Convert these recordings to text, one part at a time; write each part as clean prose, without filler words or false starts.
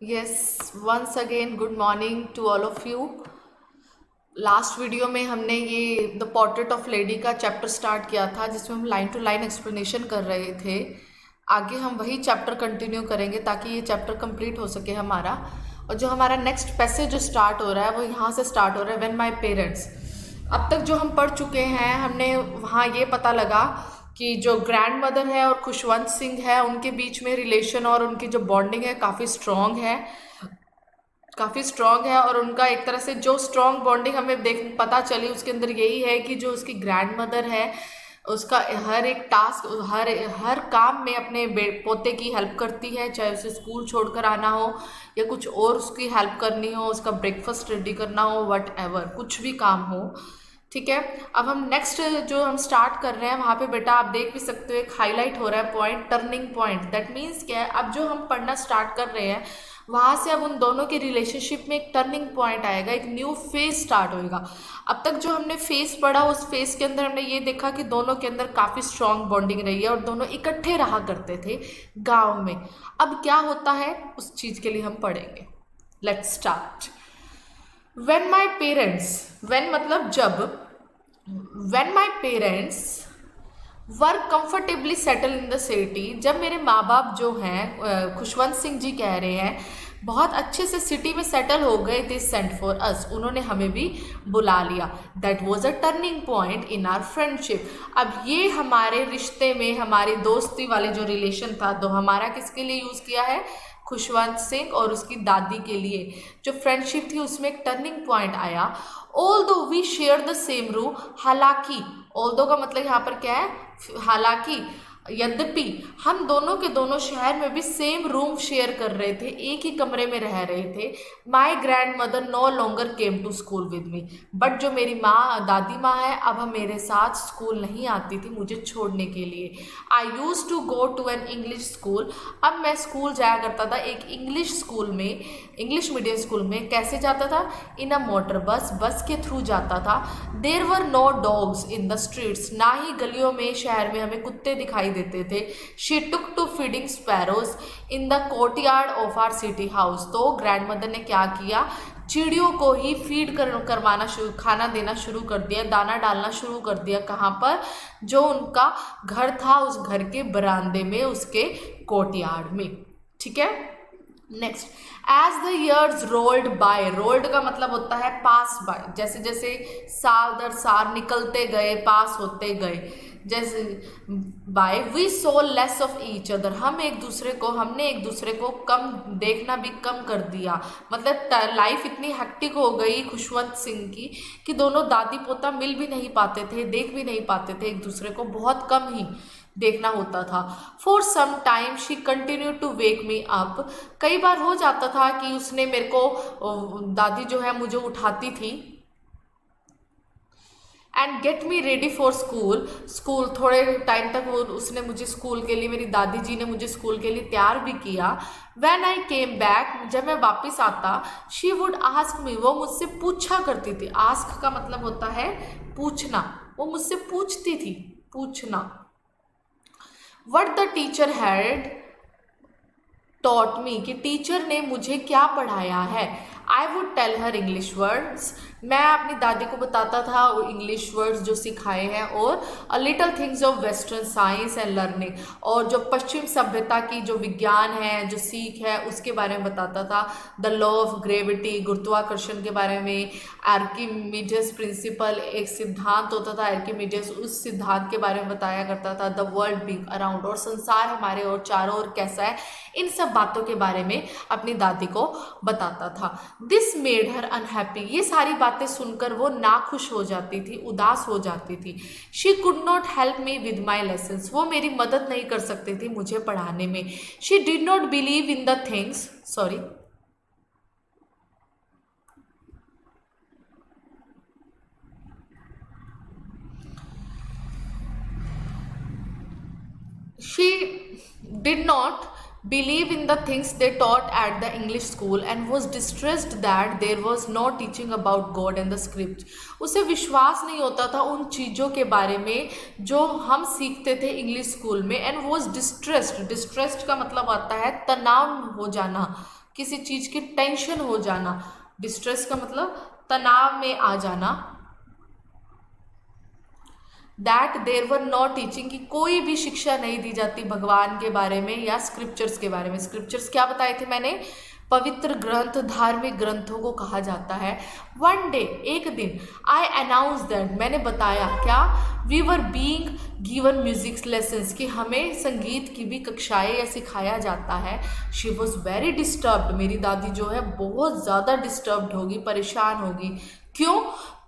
Yes, once again good morning to all of you. Last video में हमने ये the portrait of lady का chapter start किया था, जिसमें हम लाइन टू लाइन एक्सप्लेनेशन कर रहे थे। आगे हम वही चैप्टर कंटिन्यू करेंगे ताकि ये चैप्टर कंप्लीट हो सके हमारा। और जो हमारा नेक्स्ट पैसेज जो स्टार्ट हो रहा है वो यहाँ से स्टार्ट हो रहा है, व्हेन माय पेरेंट्स। अब तक जो हम पढ़ चुके हैं, हमने वहाँ ये पता लगा कि जो ग्रैंड मदर है और खुशवंत सिंह है उनके बीच में रिलेशन और उनकी जो बॉन्डिंग है काफ़ी स्ट्रॉन्ग है। और उनका एक तरह से जो स्ट्रॉन्ग बॉन्डिंग हमें देख पता चली उसके अंदर यही है कि जो उसकी ग्रैंड मदर है उसका हर एक टास्क, हर काम में अपने पोते की हेल्प करती है, चाहे उसे स्कूल छोड़कर आना हो या कुछ और उसकी हेल्प करनी हो, उसका ब्रेकफास्ट रेडी करना हो, वट एवर कुछ भी काम हो। ठीक है, अब हम नेक्स्ट जो हम स्टार्ट कर रहे हैं वहाँ पे बेटा आप देख भी सकते हो एक हाईलाइट हो रहा है point, turning point. That means क्या है, अब जो हम पढ़ना स्टार्ट कर रहे हैं वहाँ से अब उन दोनों के रिलेशनशिप में एक टर्निंग पॉइंट आएगा, एक न्यू फेज स्टार्ट होएगा। अब तक जो हमने फेज पढ़ा उस फेज के अंदर हमने ये देखा कि दोनों के अंदर काफ़ी स्ट्रॉन्ग बॉन्डिंग रही है और दोनों इकट्ठे रहा करते थे गाँव में। अब क्या होता है उस चीज़ के लिए हम पढ़ेंगे। Let's start. When my parents, when मतलब जब, when my parents were comfortably settled in the city, जब मेरे माँ बाप जो हैं खुशवंत सिंह जी कह रहे हैं बहुत अच्छे से सिटी में सेटल हो गए, दे सेंट फॉर अस, उन्होंने हमें भी बुला लिया। That was a turning point in our friendship. अब ये हमारे रिश्ते में, हमारी दोस्ती वाले जो रिलेशन था, तो हमारा किसके लिए यूज़ किया है, खुशवंत सिंह और उसकी दादी के लिए जो फ्रेंडशिप थी उसमें एक टर्निंग पॉइंट आया। Although we share the same room, हालांकि, ऑल्दो का मतलब यहाँ पर क्या है, हालांकि, यद्यपि हम दोनों के दोनों शहर में भी सेम रूम शेयर कर रहे थे, एक ही कमरे में रह रहे थे। My grandmother no longer came to school with me, but जो मेरी माँ, दादी माँ है, अब हम मेरे साथ स्कूल नहीं आती थी मुझे छोड़ने के लिए। I use to go to an English school, अब मैं स्कूल जाया करता था एक इंग्लिश स्कूल में, इंग्लिश मीडियम स्कूल में। कैसे जाता था, इन अ मोटर बस, बस के थ्रू जाता था। There were no dogs in the streets, ना ही गलियों में, शहर में हमें कुत्ते दिखाई देते थे। She took to feeding sparrows in the courtyard of our city house, तो ग्रैंड मदर ने क्या किया, चिड़ियों को ही फीड करवाना शुरू, खाना देना शुरू कर दिया, दाना डालना शुरू कर दिया। कहाँ पर, जो उनका घर था उस घर के बरामदे में, उसके कोर्टयार्ड में। ठीक है, next, as the years rolled by, rolled का मतलब होता है पास बाय, जैसे जैसे साल दर साल निकलते गए, पास होते गए, जैसे by, we saw less of each other, हमने एक दूसरे को कम देखना भी कम कर दिया। मतलब लाइफ इतनी हेक्टिक हो गई खुशवंत सिंह की कि दोनों दादी पोता मिल भी नहीं पाते थे, देख भी नहीं पाते थे एक दूसरे को, बहुत कम ही देखना होता था। For some time she continue to wake me up, कई बार हो जाता था कि उसने मेरे को, दादी जो है मुझे उठाती थी, and get me ready for school थोड़े टाइम तक उसने मुझे स्कूल के लिए, मेरी दादी जी ने मुझे स्कूल के लिए तैयार भी किया। व्हेन आई केम बैक, जब मैं वापस आता, शी वुड आस्क मी, वो मुझसे पूछा करती थी। आस्क का मतलब होता है पूछना, वो मुझसे पूछती थी, पूछना। What the teacher had taught me, कि टीचर ने मुझे क्या पढ़ाया है। I would tell her English words, मैं अपनी दादी को बताता था वो इंग्लिश वर्ड्स जो सिखाए हैं, और a little things of western science and learning, और जो पश्चिम सभ्यता की जो विज्ञान है, जो सीख है, उसके बारे में बताता था। द लॉ ऑफ ग्रेविटी, गुरुत्वाकर्षण के बारे में, आर्किमिडीज प्रिंसिपल, एक सिद्धांत होता था आर्किमिडीज, उस सिद्धांत के बारे में बताया करता था। द वर्ल्ड बिंग अराउंड, और संसार हमारे और चारों ओर कैसा है, इन सब बातों के बारे में अपनी दादी को बताता था। दिस मेड हर अनहैप्पी, ये सारी बातें सुनकर वो नाखुश हो जाती थी, उदास हो जाती थी। She could not help me with my lessons, वो मेरी मदद नहीं कर सकती थी मुझे पढ़ाने में। She did not believe in the things, sorry, she did not believe in the things they taught at the English school and was distressed that there was no teaching about God and the script. उसे विश्वास नहीं होता था उन चीज़ों के बारे में जो हम सीखते थे इंग्लिश स्कूल में, and was distressed, distressed का मतलब आता है तनाव हो जाना, किसी चीज़ की टेंशन हो जाना, डिस्ट्रेस का मतलब तनाव में आ जाना। That there were not teaching, कि कोई भी शिक्षा नहीं दी जाती भगवान के बारे में या स्क्रिप्चर्स के बारे में। स्क्रिप्चर्स क्या बताए थे मैंने, पवित्र ग्रंथ, धार्मिक ग्रंथों को कहा जाता है। वन डे, एक दिन, आई अनाउंस दैट, मैंने बताया क्या, we were being given music lessons, कि हमें संगीत की भी कक्षाएं या सिखाया जाता है। शी वॉज वेरी डिस्टर्ब्ड, मेरी दादी जो है बहुत ज़्यादा डिस्टर्ब्ड होगी, परेशान होगी। क्यों?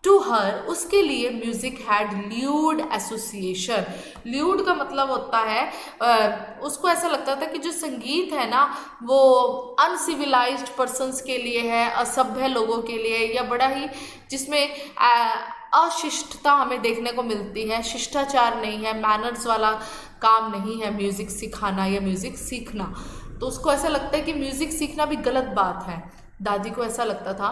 टू हर, उसके लिए music had lewd association. Lewd का मतलब होता है उसको ऐसा लगता था कि जो संगीत है ना वो अनसिविलाइज्ड पर्सन्स के लिए है, असभ्य लोगों के लिए, या बड़ा ही जिसमें अशिष्टता हमें देखने को मिलती है, शिष्टाचार नहीं है, मैनर्स वाला काम नहीं है म्यूजिक सिखाना या म्यूजिक सीखना। तो उसको ऐसा लगता है कि म्यूजिक सीखना भी गलत बात है, दादी को ऐसा लगता था।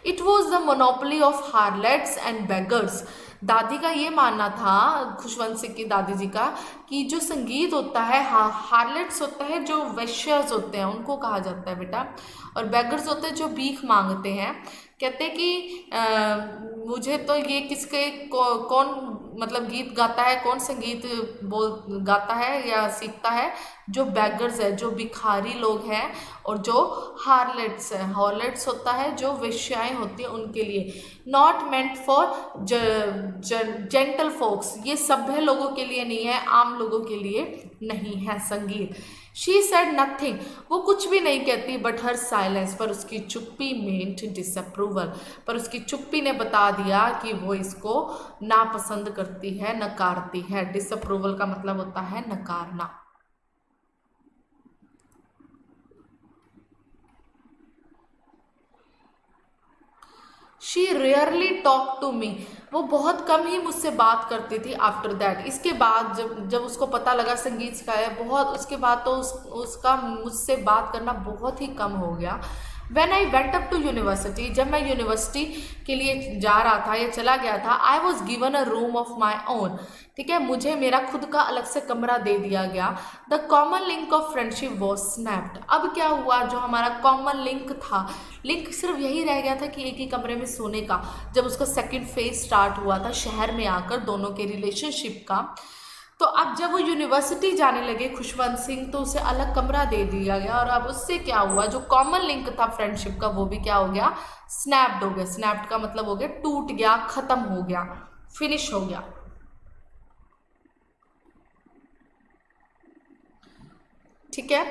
It was the monopoly of harlots and beggars, दादी का ये मानना था, खुशवंत सिंह की दादी जी का, कि जो संगीत होता है, हार्लेट्स होता है जो वैश्यस होते हैं उनको कहा जाता है बेटा, और बेगर्स होते हैं जो भीख मांगते हैं। कहते हैं कि मुझे तो ये किसके कौन मतलब गीत गाता है, कौन संगीत गाता है या सीखता है, जो बैगर्स है, जो भिखारी लोग हैं, और जो हार्लेट्स है, हार्लेट्स होता है जो वेश्याएं होती हैं उनके लिए। Not meant for gentle folks, ये सभ्य लोगों के लिए नहीं है, आम लोगों के लिए नहीं है संगीत। शी सेड नथिंग, वो कुछ भी नहीं कहती, बट हर साइलेंस, पर उसकी चुप्पी मेंट डिसअप्रूवल, पर उसकी चुप्पी ने बता दिया कि वो इसको नापसंद करती है, नकारती है। डिसअप्रूवल का मतलब होता है नकारना। She rarely talk to me, वो बहुत कम ही मुझसे बात करती थी। आफ्टर दैट, इसके बाद जब उसको पता लगा संगीत सिखाया बहुत, उसके बाद तो उसका मुझसे बात करना बहुत ही कम हो गया। When I went up to university, जब मैं यूनिवर्सिटी के लिए जा रहा था या चला गया था, I was given a room of my own, ठीक है, मुझे मेरा खुद का अलग से कमरा दे दिया गया। The common link of friendship was snapped, अब क्या हुआ, जो हमारा कॉमन लिंक था, लिंक सिर्फ यही रह गया था कि एक ही कमरे में सोने का, जब उसका सेकेंड फेज स्टार्ट हुआ था शहर में आकर दोनों के रिलेशनशिप का। तो अब जब वो यूनिवर्सिटी जाने लगे खुशवंत सिंह, तो उसे अलग कमरा दे दिया गया, और अब उससे क्या हुआ, जो कॉमन लिंक था फ्रेंडशिप का वो भी क्या हो गया, स्नैप्ड हो गया। स्नैप्ड का मतलब हो गया टूट गया, खत्म हो गया, फिनिश हो गया। ठीक है।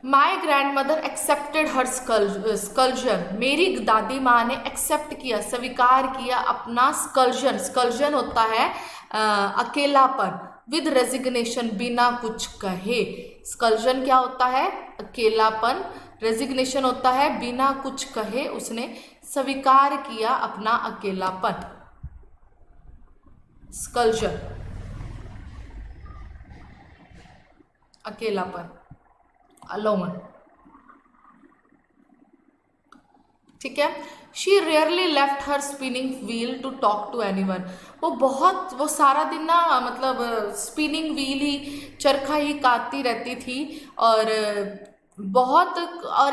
माई ग्रैंड मदर एक्सेप्टेड हर स्कल्जन, मेरी दादी माँ ने एक्सेप्ट किया, स्वीकार किया अपना स्कल्जन। स्कल्जन होता है अकेलापन, विद रेजिग्नेशन, बिना कुछ कहे। स्कल्जन क्या होता है, अकेलापन। रेजिग्नेशन होता है बिना कुछ कहे, उसने स्वीकार किया अपना अकेलापन। स्कल्जन, अकेलापन, अलोन। ठीक है। She rarely left her spinning wheel to talk to anyone, वो सारा दिन ना मतलब स्पिनिंग व्हील ही, चरखा ही काटती रहती थी, और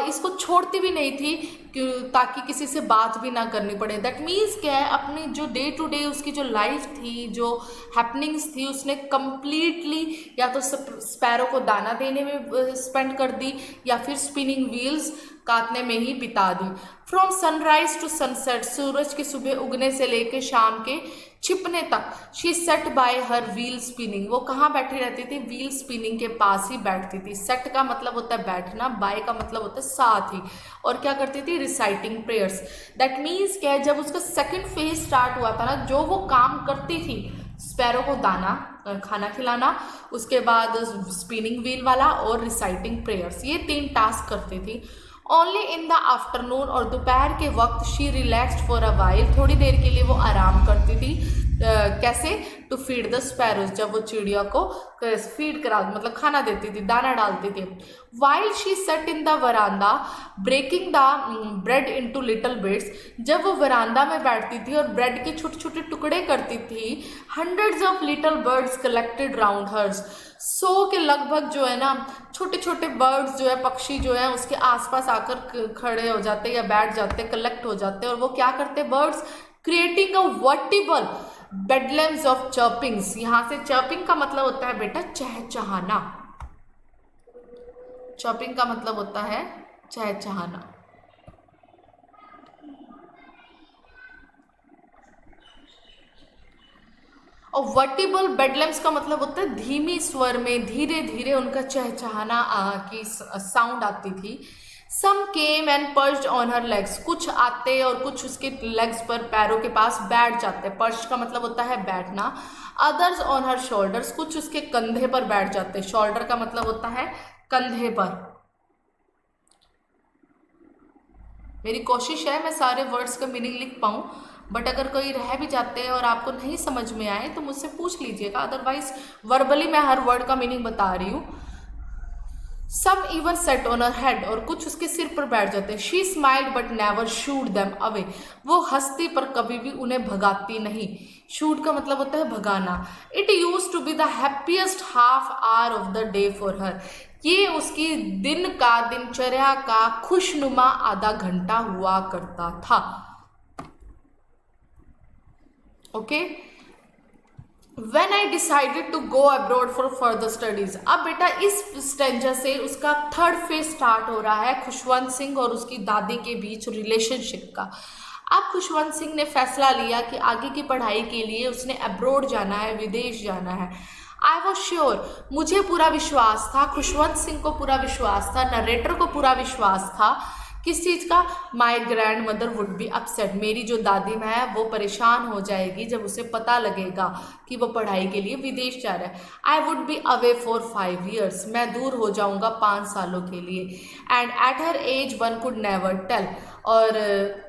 इसको छोड़ती भी नहीं थी ताकि किसी से बात भी ना करनी पड़े। दैट मीन्स क्या है, अपनी जो डे टू डे उसकी जो लाइफ थी, जो हैपनिंग्स थी, उसने कम्प्लीटली या तो स्पैरो को दाना देने में स्पेंड कर दी, या फिर स्पिनिंग व्हील्स काटने में ही बिता दी। फ्रॉम सनराइज टू सनसेट, सूरज के सुबह उगने से लेकर शाम के छिपने तक, she said bye her wheel spinning, वो कहाँ बैठी रहती थी, व्हील स्पिनिंग के पास ही बैठती थी। सेट का मतलब होता है बैठना, बाय का मतलब होता है साथ ही, और क्या करती थी, रिसाइटिंग प्रेयर्स। दैट मीन्स क्या है, जब उसका सेकंड फेज स्टार्ट हुआ था ना, जो वो काम करती थी, स्पैरो को दाना खाना खिलाना, उसके बाद स्पिनिंग व्हील वाला और रिसाइटिंग प्रेयर्स, ये 3 टास्क करती थी। ओनली इन द आफ्टरनून, और दोपहर के वक्त she relaxed for a while, थोड़ी देर के लिए वो आराम करती थी। कैसे, टू फीड द स्पैरोज, जब वो चिड़िया को फीड करा मतलब खाना देती थी, दाना डालती थी। While she sat in the veranda breaking the bread into little bits, जब वो वरांदा में बैठती थी और ब्रेड के छोटे छोटे टुकड़े करती थी, hundreds of little birds collected round hers, 100 के लगभग जो है ना छोटे छोटे बर्ड्स जो है, पक्षी जो है उसके आसपास आकर खड़े हो जाते या बैठ जाते, कलेक्ट हो जाते, और वो क्या करते birds, creating a veritable bedlams of chirpings. यहां से चर्पिंग का मतलब होता है बेटा चहचहाना, चर्पिंग का मतलब होता है चहचहाना। और वर्टिबल बेडलेम्स का मतलब होता है धीमी स्वर में धीरे धीरे उनका चहचहाना की साउंड आती थी। Some came and perched on her legs, कुछ आते और कुछ उसके लेग्स पर, पैरों के पास बैठ जाते, पर्च का मतलब होता है बैठना। अदर्स ऑन हर शोल्डर्स, कुछ उसके कंधे पर बैठ जाते, शोल्डर का मतलब होता है कंधे पर। मेरी कोशिश है मैं सारे वर्ड्स का मीनिंग लिख पाऊँ, बट अगर कोई रह भी जाते हैं और आपको नहीं समझ में आए तो मुझसे पूछ लीजिएगा, अदरवाइज वर्बली मैं हर वर्ड का मीनिंग बता रही हूँ। Some even set on her head, और कुछ उसके सिर पर बैठ जाते हैं। She smiled but never shooed them away, वो हंसती पर कभी भी उन्हें भगाती नहीं। शूड का मतलब होता है भगाना। It used to be the happiest half hour of the day for her, ये उसकी दिन का, दिनचर्या का खुशनुमा आधा घंटा हुआ करता था। Okay, When I decided to go abroad for further studies, अब बेटा इस स्टेंजर से उसका थर्ड फेज स्टार्ट हो रहा है खुशवंत सिंह और उसकी दादी के बीच रिलेशनशिप का। अब खुशवंत सिंह ने फैसला लिया कि आगे की पढ़ाई के लिए उसने अब्रोड जाना है, विदेश जाना है। आई वॉज श्योर, मुझे पूरा विश्वास था, खुशवंत सिंह को पूरा विश्वास था, नरेटर को पूरा विश्वास था, किस चीज़ का, my grand mother would be upset, मेरी जो दादी माँ है वो परेशान हो जाएगी जब उसे पता लगेगा कि वो पढ़ाई के लिए विदेश जा रहा है। I would be away for 5 years, मैं दूर हो जाऊंगा 5 सालों के लिए। And at her age one could never tell, और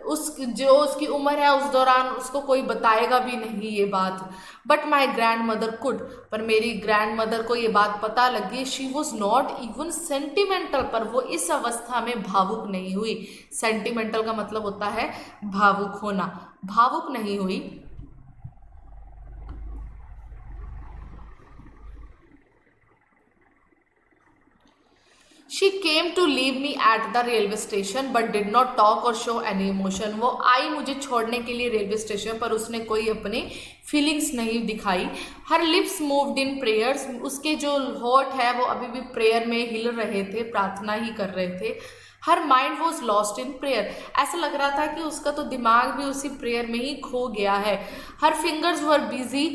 उस जो उसकी उम्र है उस दौरान उसको कोई बताएगा भी नहीं ये बात। But my grand mother could, पर मेरी ग्रैंड मदर को ये बात पता लगी। She was not even sentimental, पर वो इस अवस्था में भावुक नहीं हुई। सेंटिमेंटल का मतलब होता है भावुक होना, भावुक नहीं हुई। She came to leave me at the railway station but did not talk or show any emotion. वो आई मुझे छोड़ने के लिए रेलवे स्टेशन पर, उसने कोई अपने फीलिंग्स नहीं दिखाई। हर लिप्स मूव्ड इन प्रेयर्स, उसके जो होठ है वो अभी भी प्रेयर में हिल रहे थे, प्रार्थना ही कर रहे थे। Her mind was lost in prayer, ऐसा लग रहा था कि उसका तो दिमाग भी उसी प्रेयर में ही खो गया है। हर fingers were busy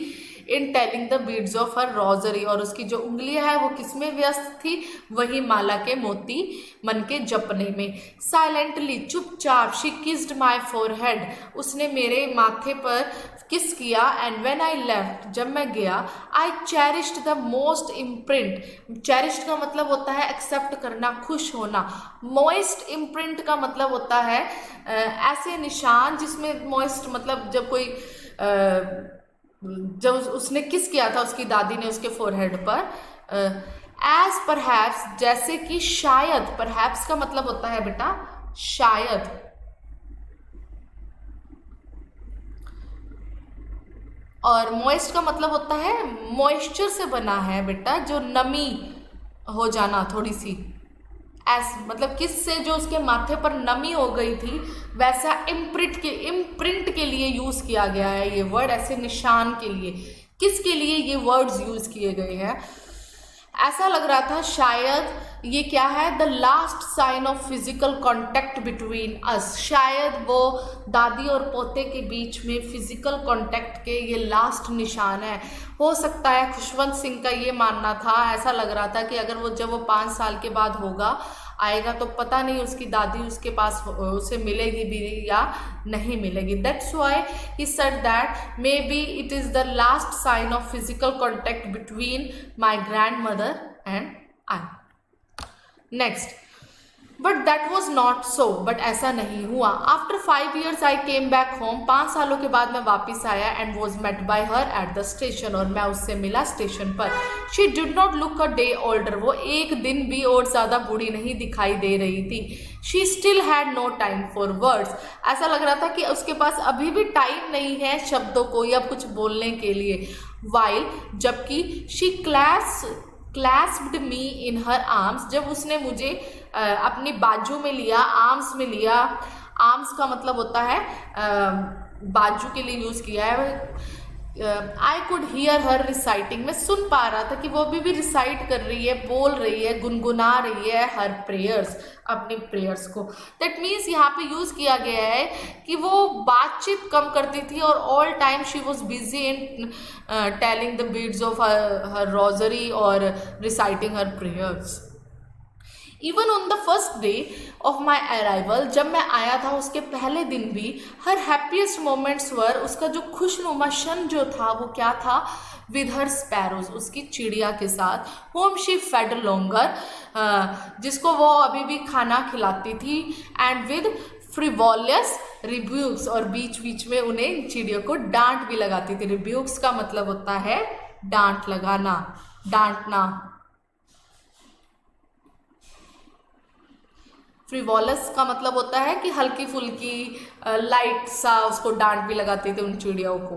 in telling the beads of her rosary, और उसकी जो उंगलियां है वो किसमें व्यस्त थी, वही माला के मोती मन के जपने में। साइलेंटली, चुपचाप, शी किस्ड माई फोरहेड, उसने मेरे माथे पर किस किया। एंड व्हेन आई लेफ्ट, जब मैं गया, I cherished the most imprint, cherished का मतलब होता है एक्सेप्ट करना, खुश होना। मोइस्ट इम्प्रिंट का मतलब होता है ऐसे निशान जिसमें, मोइस्ट मतलब जब कोई जब उसने किस किया था उसकी दादी ने उसके फोरहेड पर, एज परहैप्स, जैसे कि शायद, परहैप्स का मतलब होता है बेटा शायद, और मॉइस्ट का मतलब होता है मॉइस्चर से बना है बेटा, जो नमी हो जाना थोड़ी सी, मतलब किस से जो उसके माथे पर नमी हो गई थी, वैसा इम्प्रिंट के लिए यूज किया गया है ये वर्ड, ऐसे निशान के लिए। किसके लिए ये वर्ड्स यूज किए गए हैं? ऐसा लग रहा था शायद ये क्या है, the last sign of physical contact between us, शायद वो दादी और पोते के बीच में फिजिकल कॉन्टैक्ट के ये लास्ट निशान है। हो सकता है खुशवंत सिंह का ये मानना था, ऐसा लग रहा था कि अगर वो जब वो 5 साल के बाद होगा आएगा तो पता नहीं उसकी दादी उसके पास उसे मिलेगी भी या नहीं मिलेगी। That's why he said that maybe it is the last sign of physical contact between my grandmother and I. Next, but that was not so, but ऐसा नहीं हुआ। After 5 years I came back home, 5 सालों के बाद मैं वापस आया and was met by her at the station, और मैं उससे मिला स्टेशन पर। She did not look a day older, वो एक दिन भी और ज़्यादा बूढ़ी नहीं दिखाई दे रही थी। She still had no time for words, ऐसा लग रहा था कि उसके पास अभी भी टाइम नहीं है शब्दों को या कुछ बोलने के लिए। वाइल, जबकि she क्लैस्प्ड me in her arms, जब उसने मुझे अपनी बाजू में लिया, आर्म्स में लिया। आर्म्स का मतलब होता है बाजू के लिए यूज़ किया है। I could hear her reciting, मैं सुन पा रहा था कि वो अभी भी रिसाइट कर रही है, बोल रही है, गुनगुना रही है हर प्रेयर्स, अपनी प्रेयर्स को। दैट मीन्स यहाँ पे यूज़ किया गया है कि वो बातचीत कम करती थी और all time she was busy in telling the beads of her rosary और reciting her prayers. Even on the first day of my arrival, जब मैं आया था उसके पहले दिन भी, हर हैप्पीएस्ट मोमेंट्स वर, उसका जो खुशनुमा क्षण जो था वो क्या था, विद हर स्पैरोज, उसकी चिड़िया के साथ, होम शी फेड लॉन्गर, जिसको वो अभी भी खाना खिलाती थी, एंड विद फ्रिवोलियस रिब्यूक्स, और बीच बीच में उन्हें चिड़ियों को डांट भी लगाती थी। रिब्यूक्स का मतलब होता है डांट लगाना, डांटना। फ्रिवॉलस का मतलब होता है कि हल्की फुल्की लाइट सा, उसको डांट भी लगाते थे उन चिड़ियों को।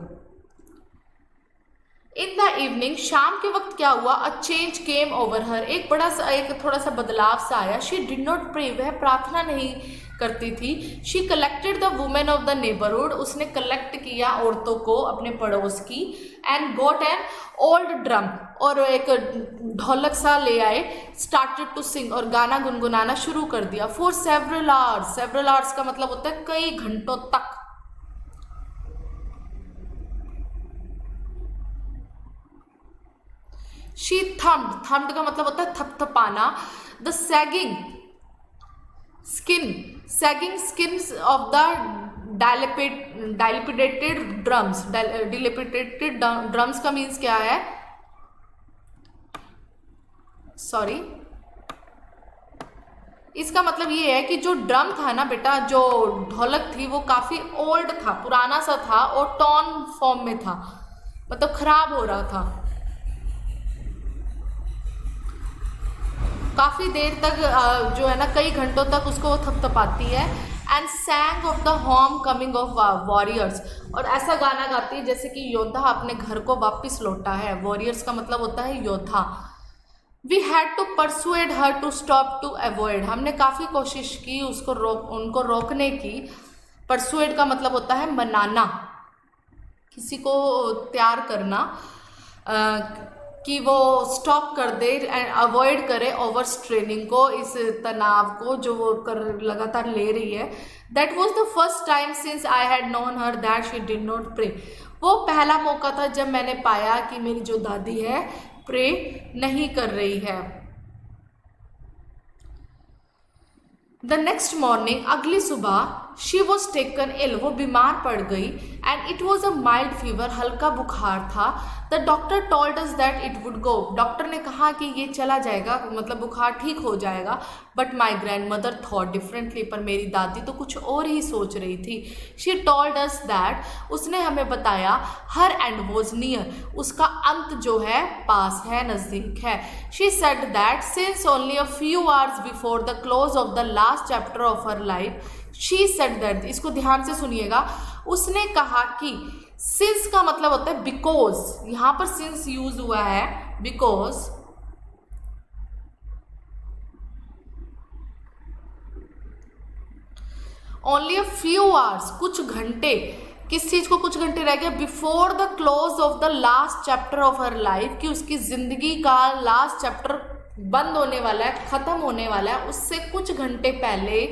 इन द इवनिंग, शाम के वक्त क्या हुआ, अ चेंज केम ओवर हर, एक थोड़ा सा बदलाव सा आया। शी डिड नॉट प्रे, वह प्रार्थना नहीं करती थी। She collected the women of the neighbourhood, उसने कलेक्ट किया औरतों को अपने पड़ोस की, and got an old drum, और एक ढोलक सा ले आए, स्टार्टेड टू सिंग, और गाना गुनगुनाना शुरू कर दिया। For several hours, several hours का मतलब होता है कई घंटों तक। शी थम्ड का मतलब होता है थपथपाना। The sagging skins of the dilapidated drums, dilapidated drums का मीन्स क्या है, सॉरी, इसका मतलब ये है कि जो ड्रम था ना बेटा, जो ढोलक थी, वो काफी ओल्ड था, पुराना सा था, और टॉन फॉर्म में था, मतलब खराब हो रहा था। काफ़ी देर तक जो है ना, कई घंटों तक उसको थपथपाती है। And सैंग of the home coming of warriors, और ऐसा गाना गाती है जैसे कि योद्धा अपने घर को वापस लौटा है। वॉरियर्स का मतलब होता है योद्धा। We had to persuade her to stop to avoid, हमने काफ़ी कोशिश की उनको रोकने की। परसुएड का मतलब होता है मनाना, किसी को तैयार करना, कि वो स्टॉप कर दे एंड अवॉइड करे ओवर स्ट्रेनिंग को, इस तनाव को जो वो लगातार ले रही है। That was the first time since I had known her that she did not pray, वो पहला मौका था जब मैंने पाया कि मेरी जो दादी है प्रे नहीं कर रही है। द नेक्स्ट मॉर्निंग, अगली सुबह, शी वॉज टेकन इल, वो बीमार पड़ गई, and it was a mild fever, हल्का बुखार था। The doctor told us that it would go, doctor ने कहा कि ये चला जाएगा, मतलब बुखार ठीक हो जाएगा। But my grand mother thought differently, पर मेरी दादी तो कुछ और ही सोच रही थी। शी टोल्ड अस दैट, उसने हमें बताया, हर एंड वॉज नियर, उसका अंत जो है पास है, नज़दीक है। She said that since only a few hours before the close of the last chapter of her life, she said that, इसको ध्यान से सुनिएगा, उसने कहा कि, सिंस का मतलब होता है बिकॉज, यहां पर सिंस यूज हुआ है, because only a few hours, कुछ घंटे, किस चीज को कुछ घंटे रह गए, before the close of the last chapter of her life, कि उसकी जिंदगी का लास्ट चैप्टर बंद होने वाला है, खत्म होने वाला है, उससे कुछ घंटे पहले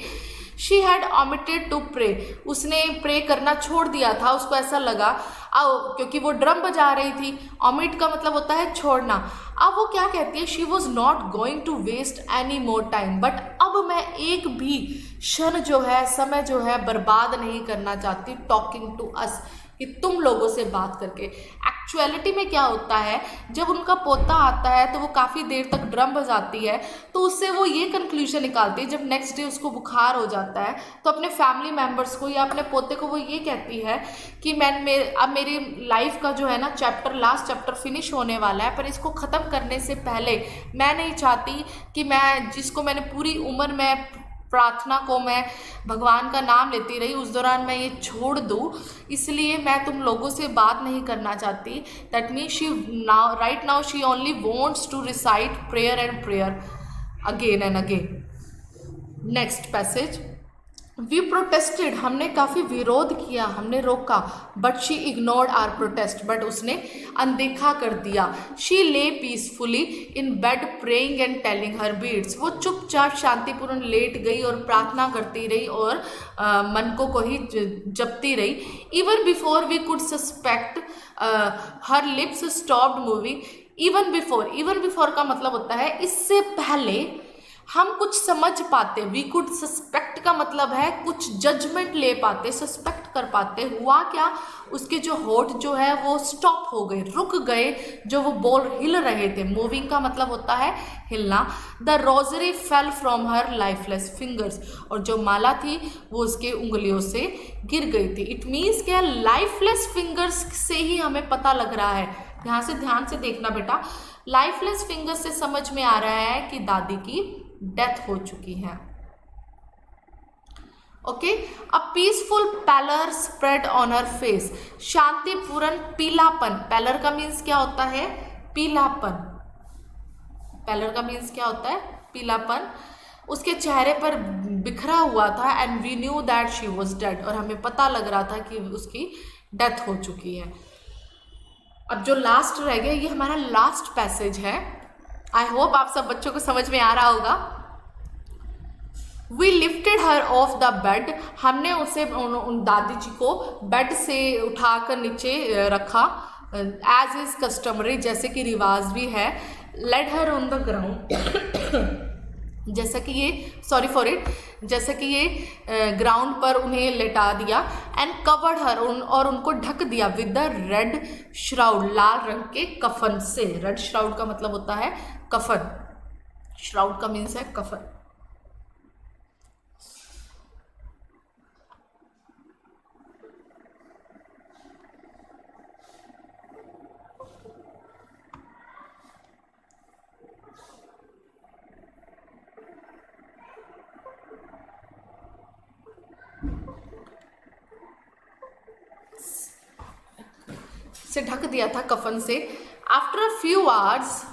she had omitted to pray, उसने प्रे करना छोड़ दिया था, उसको ऐसा लगा, क्योंकि वो ड्रम बजा रही थी। omit का मतलब होता है छोड़ना। अब वो क्या कहती है, she was not going to waste any more time, but अब मैं एक भी क्षण जो है, समय जो है, बर्बाद नहीं करना चाहती, टॉकिंग टू अस, कि तुम लोगों से बात करके। एक्चुअलिटी में क्या होता है, जब उनका पोता आता है तो वो काफ़ी देर तक ड्रम बजाती है, तो उससे वो ये कंक्लूजन निकालती है, जब नेक्स्ट डे उसको बुखार हो जाता है तो अपने फैमिली मेम्बर्स को या अपने पोते को वो ये कहती है कि अब मेरी लाइफ का जो है ना चैप्टर, लास्ट चैप्टर फिनिश होने वाला है, पर इसको ख़त्म करने से पहले मैं नहीं चाहती कि मैं जिसको मैंने पूरी उम्र में प्रार्थना को मैं भगवान का नाम लेती रही, उस दौरान मैं ये छोड़ दूँ, इसलिए मैं तुम लोगों से बात नहीं करना चाहती। That means she now right now she only wants to recite prayer and prayer again and again. Next passage, we protested, हमने काफ़ी विरोध किया, हमने रोका, but she ignored our protest, but उसने अनदेखा कर दिया। She lay peacefully in bed praying and telling her beads, वो चुपचाप शांतिपूर्ण लेट गई और प्रार्थना करती रही और मन को ही जपती रही। Even before we could suspect her lips stopped moving. Even before का मतलब होता है इससे पहले हम कुछ समझ पाते, वी कुड सस्पेक्ट का मतलब है कुछ जजमेंट ले पाते, सस्पेक्ट कर पाते। हुआ क्या, उसके जो होठ जो है वो स्टॉप हो गए, रुक गए, जो वो बोल हिल रहे थे। मूविंग का मतलब होता है हिलना। The rosary fell from her lifeless fingers, और जो माला थी वो उसके उंगलियों से गिर गई थी। इट मीन्स क्या, लाइफलेस फिंगर्स से ही हमें पता लग रहा है, यहाँ से ध्यान से देखना बेटा, लाइफलेस फिंगर्स से समझ में आ रहा है कि दादी की डेथ हो चुकी है। Okay, a peaceful pallor spread on her face, शांतिपूर्ण पीलापन। पैलर का मीन्स क्या होता है, पीलापन। पैलर का मीन्स क्या होता है, पीलापन। उसके चेहरे पर बिखरा हुआ था। And we knew that she was dead, और हमें पता लग रहा था कि उसकी डेथ हो चुकी है। अब जो लास्ट रह गया, ये हमारा लास्ट पैसेज है। आई होप आप सब बच्चों को समझ में आ रहा होगा। We lifted her off the bed, हमने उसे उन दादी जी को बेड से उठाकर नीचे रखा, एज इज कस्टमरी, जैसे कि रिवाज भी है। Laid her on the ground, जैसा कि ये सॉरी फॉर इट, जैसे कि ये ग्राउंड पर उन्हें लेटा दिया। एंड कवर्ड हर, और उनको ढक दिया विद द रेड श्राउड, लाल रंग के कफन से। रेड श्राउड का मतलब होता है कफन, श्राउड का मीन्स है कफन। से ढक दिया था कफन से। आफ्टर अ फ्यू आवर्स,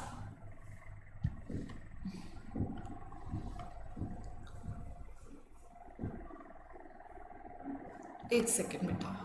एक सेकेंड बेटा,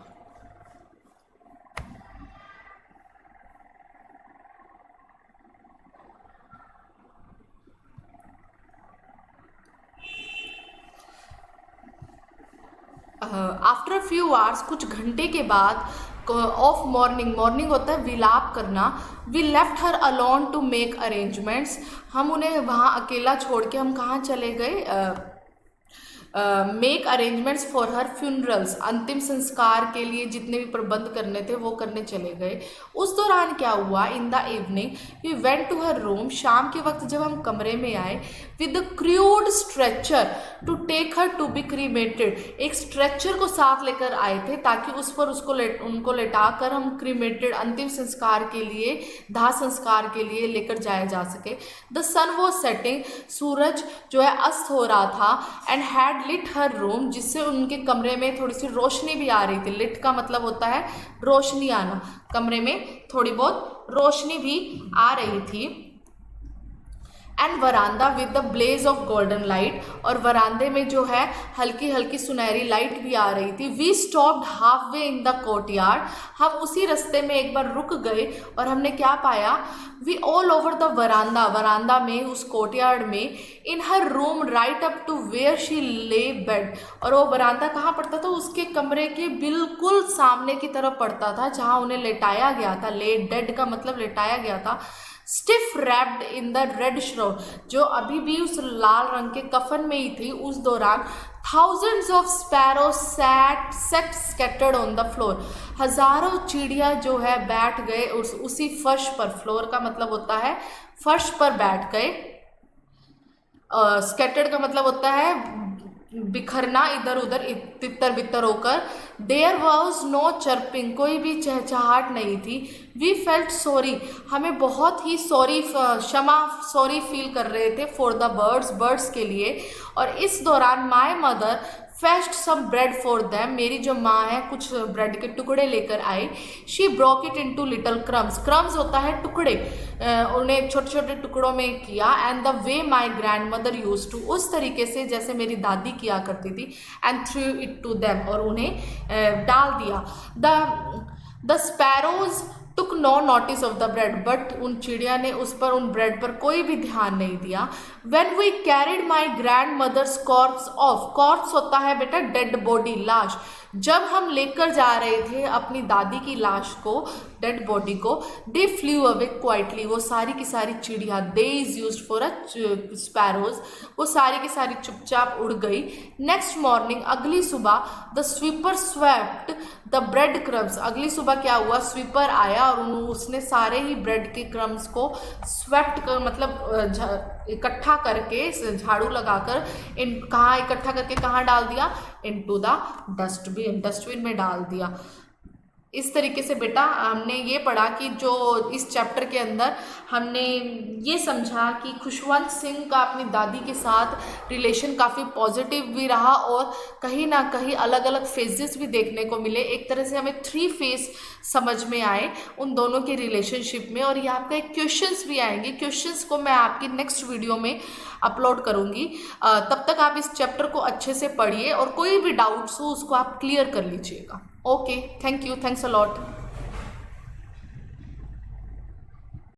आफ्टर फ्यू आवर्स, कुछ घंटे के बाद, ऑफ मॉर्निंग, मॉर्निंग होता है विलाप करना। We left her alone to make arrangements, हम उन्हें वहाँ अकेला छोड़ के हम कहाँ चले गए, make arrangements for her funerals, अंतिम संस्कार के लिए जितने भी प्रबंध करने थे वो करने चले गए। उस दौरान क्या हुआ, in the evening we went to her room, शाम के वक्त जब हम कमरे में आए, with the crude stretcher to take her to be cremated, एक स्ट्रेचर को साथ लेकर आए थे ताकि उस पर उनको लेटाकर हम क्रीमेटेड, अंतिम संस्कार के लिए, दाह संस्कार के लिए लेकर जाया जा सके। द सन वॉज सेटिंग, सूरज जो है अस्त हो रहा था। And had lit her room, जिससे उनके कमरे में थोड़ी सी रोशनी भी आ रही थी। लिट का मतलब होता है रोशनी आना, कमरे में थोड़ी बहुत रोशनी भी आ रही थी। And veranda with the blaze of golden light, और वरांदे में जो है हल्की हल्की सुनहरी लाइट भी आ रही थी। We stopped halfway in the courtyard, हम उसी रास्ते में एक बार रुक गए और हमने क्या पाया, we all over the veranda, veranda में, उस कोर्टयार्ड में, in her room right up to where she lay bed, और वो वरांदा कहाँ पड़ता था, उसके कमरे के बिल्कुल सामने की तरफ पड़ता था जहाँ उन्हें लेटाया गया था। ले डेड का मतलब लेटाया गया था। Stiff wrapped in the red shroud, जो अभी भी उस लाल रंग के कफन में ही थी उस दौरान, Thousands of sparrows sat scattered on the floor. हजारों चिड़िया जो है बैठ गए उसी फर्श पर. फ्लोर का मतलब होता है फर्श पर बैठ गए. स्कैटर्ड का मतलब होता है बिखरना, इधर उधर तितर बितर होकर. देयर वॉज नो चर्पिंग, कोई भी चहचहाट नहीं थी. वी फेल्ट सॉरी, हमें बहुत ही सॉरी फील कर रहे थे फॉर द बर्ड्स के लिए. और इस दौरान my mother fetched some bread for them, मेरी जो माँ है कुछ ब्रेड के टुकड़े लेकर आई. She broke it into little crumbs, crumbs होता है टुकड़े, उन्हें छोटे छोटे टुकड़ों में किया. And the way my grandmother used to, उस तरीके से जैसे मेरी दादी किया करती थी. And threw it to them, और उन्हें डाल दिया. The sparrows took no notice of the bread, but उन चिड़िया ने उन ब्रेड पर कोई भी ध्यान नहीं दिया. When we carried my grandmother's corpse off, corpse होता है बेटा डेड बॉडी, लाश. जब हम लेकर जा रहे थे अपनी दादी की लाश को, डेड बॉडी को, दे फ्लू अवे क्वाइटली, वो सारी की सारी चिड़िया, they is used for a sparrows, वो सारी की सारी चुपचाप उड़ गई. नेक्स्ट मॉर्निंग, अगली सुबह, the sweeper swept the bread crumbs, अगली सुबह क्या हुआ, स्वीपर आया और उसने सारे ही ब्रेड के क्रम्स को स्वेप्ट कर मतलब इकट्ठा करके, झाड़ू लगाकर कहाँ इकट्ठा करके कहाँ डाल दिया, इनटू द डस्टबिन में डाल दिया. इस तरीके से बेटा हमने ये पढ़ा कि जो इस चैप्टर के अंदर हमने ये समझा कि खुशवंत सिंह का अपनी दादी के साथ रिलेशन काफ़ी पॉजिटिव भी रहा और कहीं ना कहीं अलग अलग फेजेस भी देखने को मिले. एक तरह से हमें 3 फेज समझ में आए उन दोनों के रिलेशनशिप में. और यहाँ पे क्वेश्चंस भी आएंगे, क्वेश्चंस को मैं आपकी नेक्स्ट वीडियो में अपलोड करूँगी. तब तक आप इस चैप्टर को अच्छे से पढ़िए और कोई भी डाउट्स हो उसको आप क्लियर कर लीजिएगा. Okay, thank you. Thanks a lot.